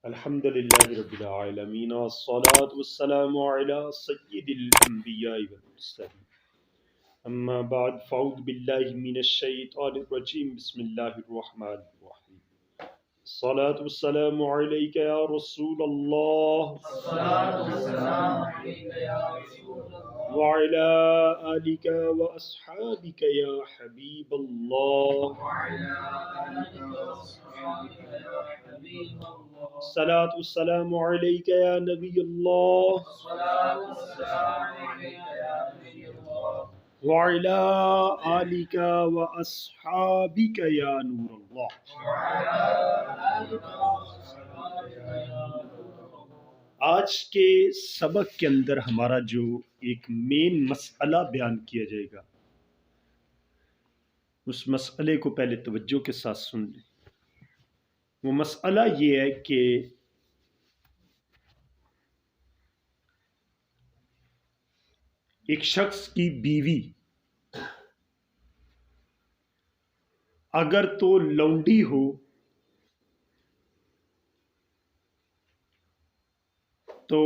الحمد للہ رب العالمین والصلاة والسلام علی سید الانبیاء والمرسلین اما بعد فاعوذ باللہ من الشیطان الرجیم بسم اللہ الرحمن الرحیم الصلاة والسلام علیک یا رسول اللہ وعلی آلک واصحابک یا حبیب اللہ الصلاة والسلام علیک یا نبی اللہ وعلی آلک واصحابک یا نور اللہ۔ آج کے سبق کے اندر ہمارا جو ایک مین مسئلہ بیان کیا جائے گا، اس مسئلے کو پہلے توجہ کے ساتھ سن لیں۔ وہ مسئلہ یہ ہے کہ ایک شخص کی بیوی اگر تو لونڈی ہو تو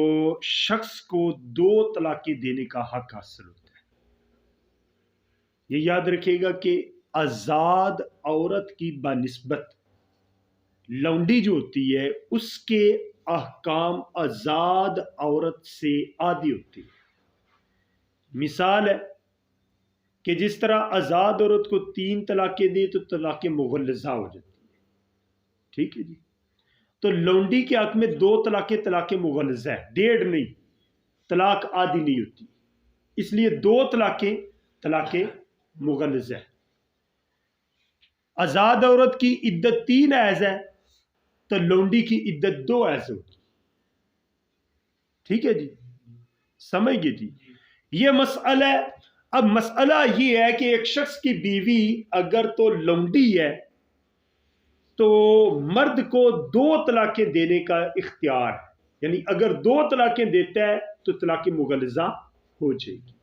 شخص کو 2 طلاقیں دینے کا حق حاصل ہوتا ہے۔ یہ یاد رکھے گا کہ آزاد عورت کی بنسبت لونڈی جو ہوتی ہے اس کے احکام آزاد عورت سے عادی ہوتی ہے۔ مثال ہے کہ جس طرح آزاد عورت کو 3 طلاقیں دیں تو طلاق مغلظہ ہو جاتی ہے، ٹھیک ہے جی۔ تو لونڈی کے حق میں 2 طلاقیں طلاق مغلظہ ہے، 1.5 نہیں، طلاق عادی نہیں ہوتی، اس لیے 2 طلاقیں طلاق مغلظہ ہے۔ آزاد عورت کی عدت 3 حیض ہے تو لونڈی کی عدت 2 حیض ہوگی، ٹھیک ہے جی، سمجھ گئے جی۔ یہ مسئلہ ہے۔ اب مسئلہ یہ ہے کہ ایک شخص کی بیوی اگر تو لونڈی ہے تو مرد کو 2 طلاقیں دینے کا اختیار ہے، یعنی اگر 2 طلاقیں دیتا ہے تو طلاق مغلظہ ہو جائے گی۔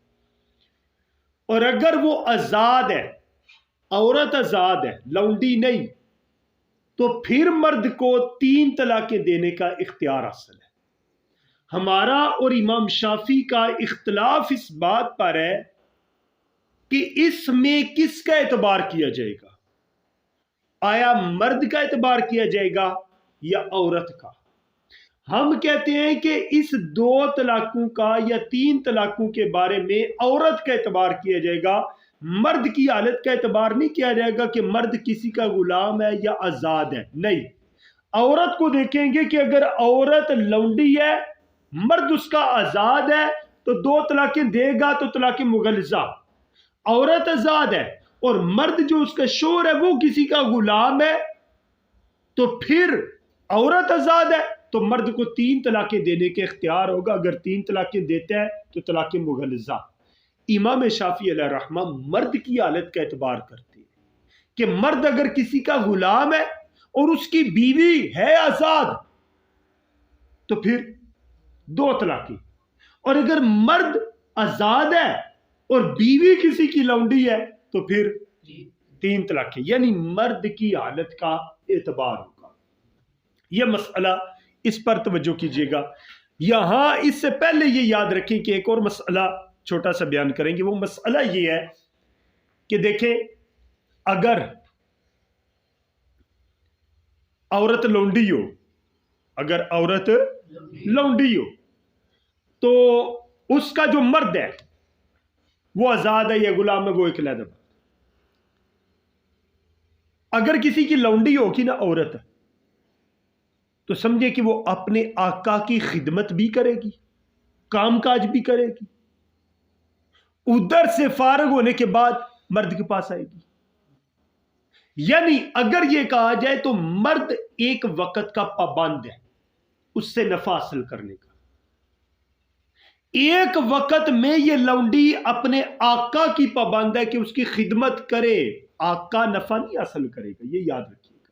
اور اگر وہ آزاد ہے، عورت آزاد ہے، لونڈی نہیں، تو پھر مرد کو 3 طلاقیں دینے کا اختیار حاصل ہے۔ ہمارا اور امام شافعی کا اختلاف اس بات پر ہے کہ اس میں کس کا اعتبار کیا جائے گا، آیا مرد کا اعتبار کیا جائے گا یا عورت کا؟ ہم کہتے ہیں کہ اس 2 طلاقوں کا یا 3 طلاقوں کے بارے میں عورت کا اعتبار کیا جائے گا، مرد کی حالت کا اعتبار نہیں کیا جائے گا کہ مرد کسی کا غلام ہے یا آزاد ہے، نہیں۔ عورت کو دیکھیں گے کہ اگر عورت لونڈی ہے، مرد اس کا آزاد ہے تو 2 طلاقیں دے گا تو طلاق مغلظہ۔ عورت آزاد ہے اور مرد جو اس کا شوہر ہے وہ کسی کا غلام ہے تو پھر عورت آزاد ہے تو مرد کو 3 طلاقیں دینے کے اختیار ہوگا۔ اگر 3 طلاقیں دیتا ہے تو طلاق مغلظہ۔ امام شافعی علیہ الرحمہ مرد کی حالت کا اعتبار کرتے ہیں کہ مرد اگر کسی کا غلام ہے اور اس کی بیوی ہے آزاد تو پھر 2 طلاقیں، اور اگر مرد آزاد ہے اور بیوی کسی کی لونڈی ہے تو پھر 3 طلاقیں، یعنی مرد کی حالت کا اعتبار ہوگا۔ یہ مسئلہ اس پر توجہ کیجئے گا۔ یہاں اس سے پہلے یہ یاد رکھیں کہ ایک اور مسئلہ چھوٹا سا بیان کریں گے۔ وہ مسئلہ یہ ہے کہ دیکھیں اگر عورت لونڈی ہو، اگر عورت لونڈی ہو تو اس کا جو مرد ہے وہ آزاد ہے یا غلام ہے، وہ ایک علیحدہ بات۔ اگر کسی کی لونڈی ہوگی نا عورت تو سمجھے کہ وہ اپنے آقا کی خدمت بھی کرے گی، کام کاج بھی کرے گی، ادھر سے فارغ ہونے کے بعد مرد کے پاس آئے گی۔ یعنی اگر یہ کہا جائے تو مرد ایک وقت کا پابند ہے اس سے نفع حاصل کرنے کا، ایک وقت میں یہ لونڈی اپنے آقا کی پابند ہے کہ اس کی خدمت کرے، آقا نفع نہیں حاصل کرے گا، یہ یاد رکھیے گا۔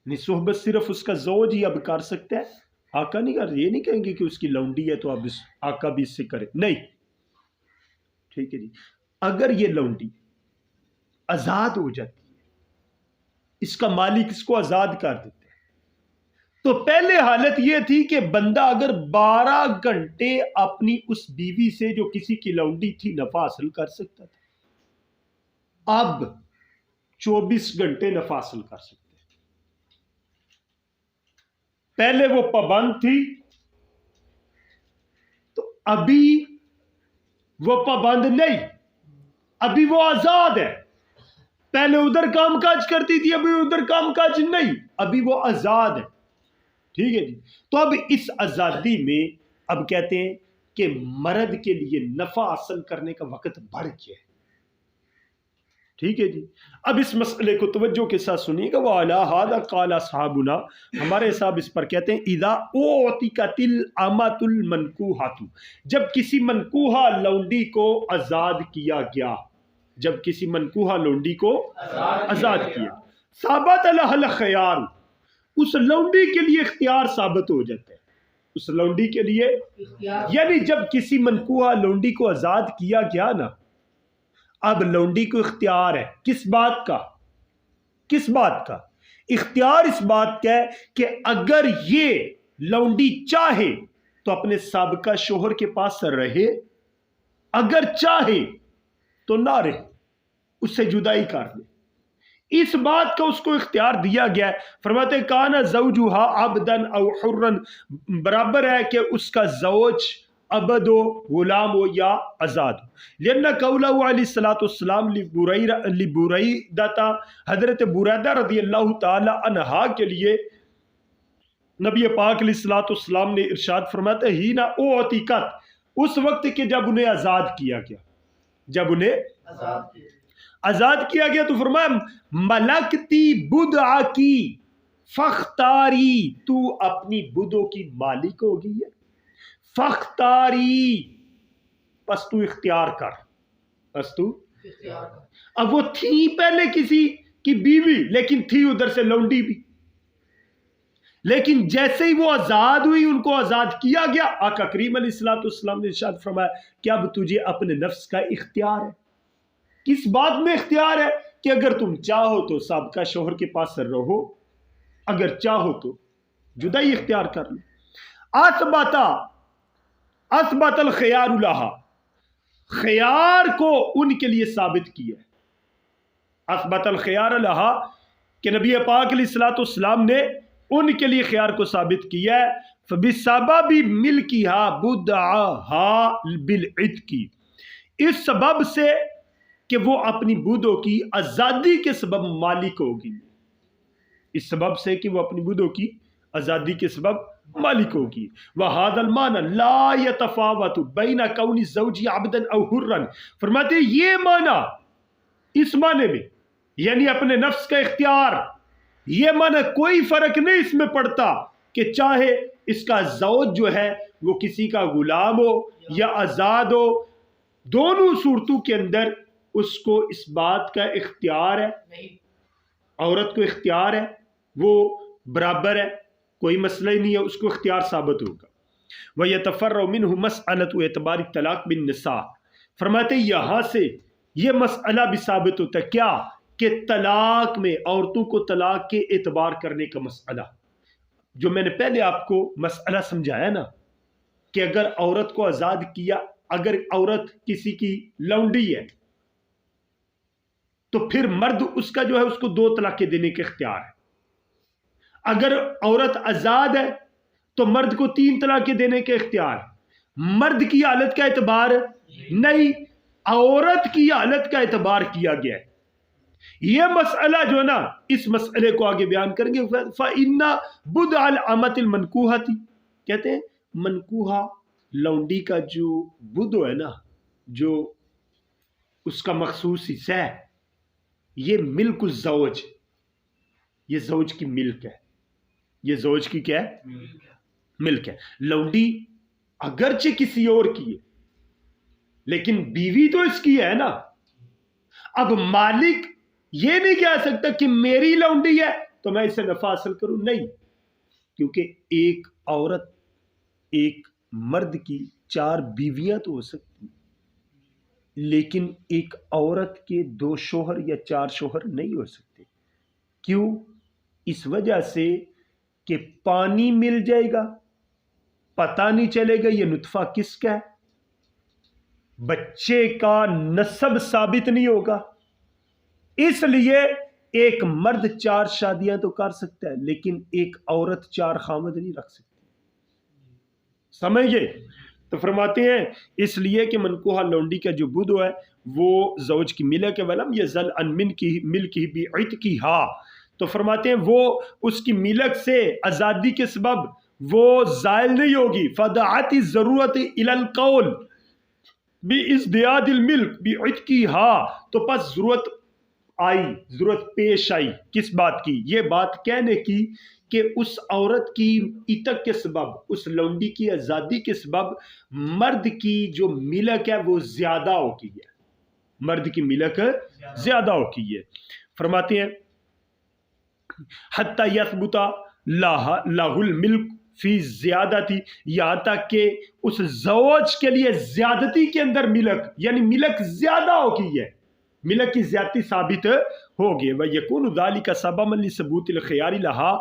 نہیں صحبت صرف اس کا زوج ہی اب کر سکتا ہے، آقا نہیں کر، یہ نہیں کہیں گے کہ اس کی لونڈی ہے تو اب آقا بھی اس سے کرے، نہیں، ٹھیک ہے جی۔ اگر یہ لونڈی آزاد ہو جاتی ہے، اس کا مالک اس کو آزاد کر دیتا ہے، تو پہلے حالت یہ تھی کہ بندہ اگر 12 گھنٹے اپنی اس بیوی سے جو کسی کی لونڈی تھی نفع حاصل کر سکتا تھا، اب 24 گھنٹے نفع حاصل کر سکتے. پہلے وہ پابند تھی تو ابھی وہ پابند نہیں، ابھی وہ آزاد ہے. پہلے ادھر کام کاج کرتی تھی، ابھی ادھر کام کاج نہیں، ابھی وہ آزاد ہے. ٹھیک ہے جی. تو اب اس آزادی میں اب کہتے ہیں کہ مرد کے لیے نفع حاصل کرنے کا وقت بڑھ گیا ہے. ٹھیک ہے جی. اب اس مسئلے کو توجہ کے ساتھ سنیے گا. وَعَلَىٰ هَٰذَا قَالَ أَصْحَابُنَا، ہمارے صاحب اس پر کہتے ہیں اِذَا أُعْتِقَتِ الْأَمَةُ الْمَنْكُوحَةُ، جب کسی منکوحہ لونڈی کو آزاد کیا گیا، جب کسی منکوحہ لونڈی کو آزاد کیا، ثابت لها الخيار، اس لونڈی کے لیے اختیار ثابت ہو جاتا ہے. اس لونڈی کے لیے یعنی جب کسی منکوحہ لونڈی کو آزاد کیا گیا نا، اب لونڈی کو اختیار ہے کس بات کا؟ کس بات کا اختیار؟ اس بات کا ہے کہ اگر یہ لونڈی چاہے تو اپنے سابقہ شوہر کے پاس رہے، اگر چاہے تو نہ رہے، اس سے جدائی کر لے. اس بات کا اس کو اختیار دیا گیا ہے. فرماتے کانا زوجہا عبدن او حرن، برابر ہے کہ اس کا زوج عبد ہو، غلام ہو یا آزاد ہو. لأن قولہ علیہ الصلوۃ والسلام لبریدہ، حضرت بریدہ رضی اللہ تعالی عنہا کے لیے نبی پاک علیہ الصلوۃ والسلام نے ارشاد فرماتا ہی نا اعتقت، اس وقت کہ جب انہیں آزاد کیا گیا، جب انہیں آزاد کیا گیا تو فرمایا ملکتی بدع کی فختاری، تو اپنی بدعوں کی مالک ہو گئی ہے. فختاری، پس تو اختیار کر، پس تو اب وہ تھی پہلے کسی کی بیوی لیکن تھی ادھر سے لونڈی بھی، لیکن جیسے ہی وہ آزاد ہوئی ان کو آزاد کیا گیا، آقا کریم علیہ الصلوۃ والسلام نے ارشاد فرمایا کہ اب تجھے اپنے نفس کا اختیار ہے. کس بات میں اختیار ہے؟ کہ اگر تم چاہو تو سابقہ شوہر کے پاس رہو، اگر چاہو تو جدائی اختیار کر لو. اثبت الخيار لها، خیار کو ان کے لیے ثابت کیا ہے. اثبت الخيار لها کہ نبی پاک علیہ الصلوۃ والسلام نے ان کے لیے خیار کو ثابت کیا ہے. فبسبب ملکها بدعها بالعتق، اس سبب سے کہ وہ اپنی بدعوں کی آزادی کے سبب مالک ہوگی، اس سبب سے کہ وہ اپنی بدعوں کی آزادی کے سبب مالک ہوگی. وَهَذَا الْمَعنَى لَا يَتَفَاوَتُ بَيْنَ كَوْنِ الزَّوْجِ عَبْدًا أَوْ حُرًّا، فرماتے یہ معنی، اس معنی میں یعنی اپنے نفس کا اختیار، یہ معنی کوئی فرق نہیں اس میں پڑتا کہ چاہے اس کا زوج جو ہے وہ کسی کا غلام ہو یا آزاد ہو، دونوں صورتوں کے اندر اس کو اس بات کا اختیار ہے، عورت کو اختیار ہے، وہ برابر ہے، کوئی مسئلہ ہی نہیں ہے، اس کو اختیار ثابت ہوگا. وَيَتَفَرَّعُ مِنْهُ مَسْأَلَةُ اعتبار طلاق بالنساء، فرماتے یہاں سے یہ مسئلہ بھی ثابت ہوتا ہے کیا؟ کہ طلاق میں عورتوں کو طلاق کے اعتبار کرنے کا مسئلہ، جو میں نے پہلے آپ کو مسئلہ سمجھایا نا کہ اگر عورت کو آزاد کیا، اگر عورت کسی کی لونڈی ہے تو پھر مرد اس کا جو ہے اس کو 2 طلاقیں دینے کا اختیار ہے. اگر عورت آزاد ہے تو مرد کو 3 طلاقیں دینے کا اختیار ہے. مرد کی حالت کا اعتبار نہیں، عورت کی حالت کا اعتبار کیا گیا ہے. یہ مسئلہ جو ہے نا، اس مسئلے کو آگے بیان کریں گے. فَإِنَّ بُدْعَ الْأَمَةِ الْمَنْكُوحَةِ، کہتے ہیں منکوحہ لونڈی کا جو بدع ہے نا، جو اس کا مخصوص حصہ ہے، یہ ملک الزوج، یہ زوج کی ملک ہے، یہ زوج کی کیا ہے؟ ملک ہے. لونڈی اگرچہ کسی اور کی ہے لیکن بیوی تو اس کی ہے نا. اب مالک یہ نہیں کہہ سکتا کہ میری لونڈی ہے تو میں اسے نفع حاصل کروں، نہیں، کیونکہ ایک عورت، ایک مرد کی 4 بیویاں تو ہو سکتی، لیکن ایک عورت کے 2 شوہر یا 4 شوہر نہیں ہو سکتے. کیوں؟ اس وجہ سے کہ پانی مل جائے گا، پتہ نہیں چلے گا یہ نطفہ کس کا ہے، بچے کا نسب ثابت نہیں ہوگا. اس لیے ایک مرد 4 شادیاں تو کر سکتا ہے لیکن ایک عورت 4 خامد نہیں رکھ سکتی. سمجھے؟ تو فرماتے ہیں اس لیے کہ منکوحہ لونڈی کا جو بدو ہے وہ زوج کی ملک ہے، ولم یزل ان ملک ہی بعتقہا. تو فرماتے ہیں وہ اس کی ملک سے آزادی کے سبب وہ زائل نہیں ہوگی. فدعت الضرورت الی القول بازدیاد الملک بعتقہا. تو پس ضرورت پیش آئی کس بات کی؟ یہ بات کہنے کی کہ اس عورت کی عتق کے سبب، اس لونڈی کی آزادی کے سبب مرد کی جو ملک ہے وہ زیادہ ہو گئی ہے، مرد کی ملک زیادہ ہو گئی ہے. فرماتے ہیں حتی یثبت لہ الملک فی زیادتی، یہاں تک کہ اس زوج کے لیے زیادتی کے اندر ملک، یعنی ملک زیادہ ہو گئی ہے، ملک کی زیادتی ثابت ہوگی. وَيَكُونُ ذَلِكَ سَبَبًا لِثُبُوتِ الْخِيَارِ لَهَا.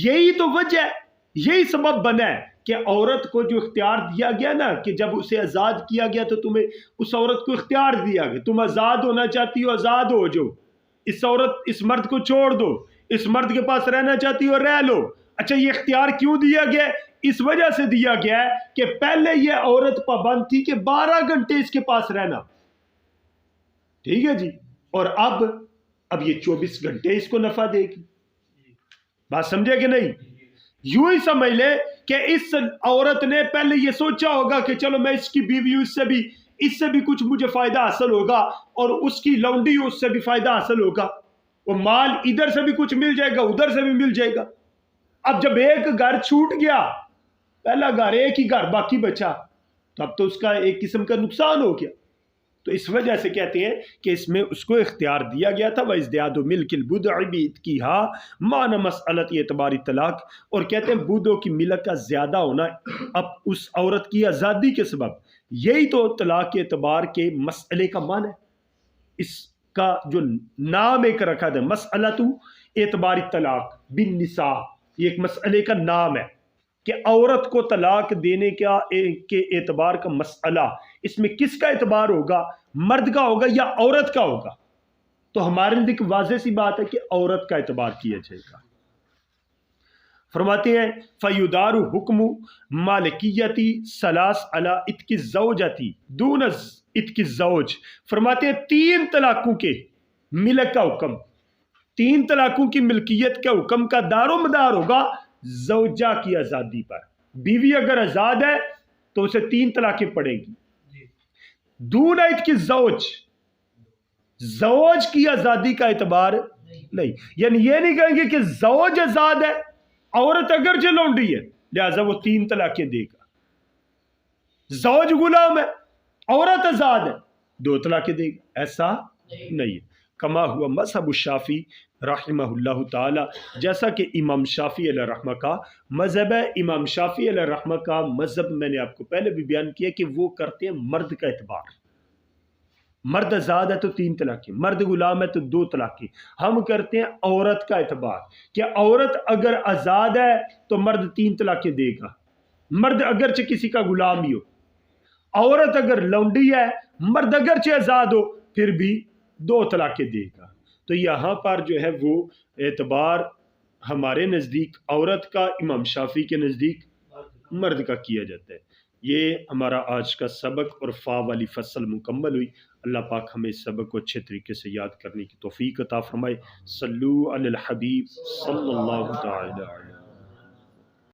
یہی تو وجہ ہے، یہی سبب بنا ہے کہ عورت کو جو اختیار دیا گیا نا، کہ جب اسے آزاد کیا گیا تو تمہیں اس عورت کو اختیار دیا گیا، تم آزاد ہونا چاہتی ہو آزاد ہو جاؤ، اس مرد کو چھوڑ دو، اس مرد کے پاس رہنا چاہتی ہو رہ لو. اچھا یہ اختیار کیوں دیا گیا؟ اس وجہ سے دیا گیا ہے کہ پہلے یہ عورت پابند تھی کہ 12 گھنٹے اس کے پاس رہنا، ٹھیک ہے جی، اور اب یہ 24 گھنٹے اس کو نفع دے گی. بات سمجھے کہ نہیں؟ یوں ہی سمجھ لے کہ اس عورت نے پہلے یہ سوچا ہوگا کہ چلو میں اس کی بیوی ہوں، اس سے بھی کچھ مجھے فائدہ حاصل ہوگا، اور اس کی لونڈی اس سے بھی فائدہ حاصل ہوگا، وہ مال ادھر سے بھی کچھ مل جائے گا ادھر سے بھی مل جائے گا. اب جب ایک گھر چھوٹ گیا، پہلا گھر ایک ہی گھر باقی بچا، تو اب تو اس کا ایک قسم کا نقصان ہو گیا. تو اس وجہ سے کہتے ہیں کہ اس میں اس کو اختیار دیا گیا تھا. وَإِزْدِيَادُ مِلْكِ الْبُضْعِ بِعِتْقِهَا مَعْنَ مَسْأَلَةِ اعتبار طلاق. اور کہتے ہیں بدو کی ملک کا زیادہ ہونا اب اس عورت کی آزادی کے سبب، یہی تو طلاق کے اعتبار کے مسئلے کا معنی ہے. اس کا جو نام ایک رکھا تھا مسئلۃ اعتبار طلاق بالنساء، یہ ایک مسئلے کا نام ہے کہ عورت کو طلاق دینے کے اعتبار کا مسئلہ، اس میں کس کا اعتبار ہوگا، مرد کا ہوگا یا عورت کا ہوگا؟ تو ہمارے نزدیک واضح سی بات ہے کہ عورت کا اعتبار کیا جائے گا. فرماتے ہیں فَيُدَارُ حُكْمُ مَالِكِيَّةِ ثَلَاث عَلَىٰ عِتْقِ الزَّوْجَةِ دُونَ عِتْقِ الزَّوْجِ. فرماتے ہیں 3 طلاقوں کے ملک کا حکم، 3 طلاقوں کی ملکیت کا حکم کا دار و مدار ہوگا زوجہ کی آزادی پر. بیوی اگر آزاد ہے تو اسے 3 طلاقیں پڑیں گی. دون عتق الزوج، زوج کی آزادی کا اعتبار نہیں، یعنی یہ نہیں کہیں گے کہ زوج آزاد ہے، عورت اگرچہ لونڈی ہے لہذا وہ 3 طلاقیں دے گا. زوج غلام ہے، عورت آزاد ہے، 2 طلاقیں دے گا، ایسا نہیں ہے. کما ہوا مذہب الشافعی رحمہ اللہ تعالی، جیسا کہ امام شافعی علیہ رحمہ کا مذہب ہے. امام شافعی علیہ رحمہ کا مذہب میں نے آپ کو پہلے بھی بیان کیا کہ وہ کرتے ہیں مرد کا اعتبار. مرد آزاد ہے تو 3 طلاقیں، مرد غلام ہے تو 2 طلاقیں. ہم کرتے ہیں عورت کا اعتبار کہ عورت اگر آزاد ہے تو مرد 3 طلاقیں دے گا، مرد اگرچہ کسی کا غلام ہی ہو. عورت اگر لونڈی ہے، مرد اگرچہ آزاد ہو پھر بھی 2 طلاقیں دے گا. تو یہاں پر جو ہے وہ اعتبار ہمارے نزدیک عورت کا، امام شافعی کے نزدیک مرد کا کیا جاتا ہے. یہ ہمارا آج کا سبق اور فا والی فصل مکمل ہوئی. اللہ پاک ہمیں اس سبق کو اچھے طریقے سے یاد کرنے کی توفیق عطا فرمائے. صلو علی الحبیب صلی اللہ تعالی علیہ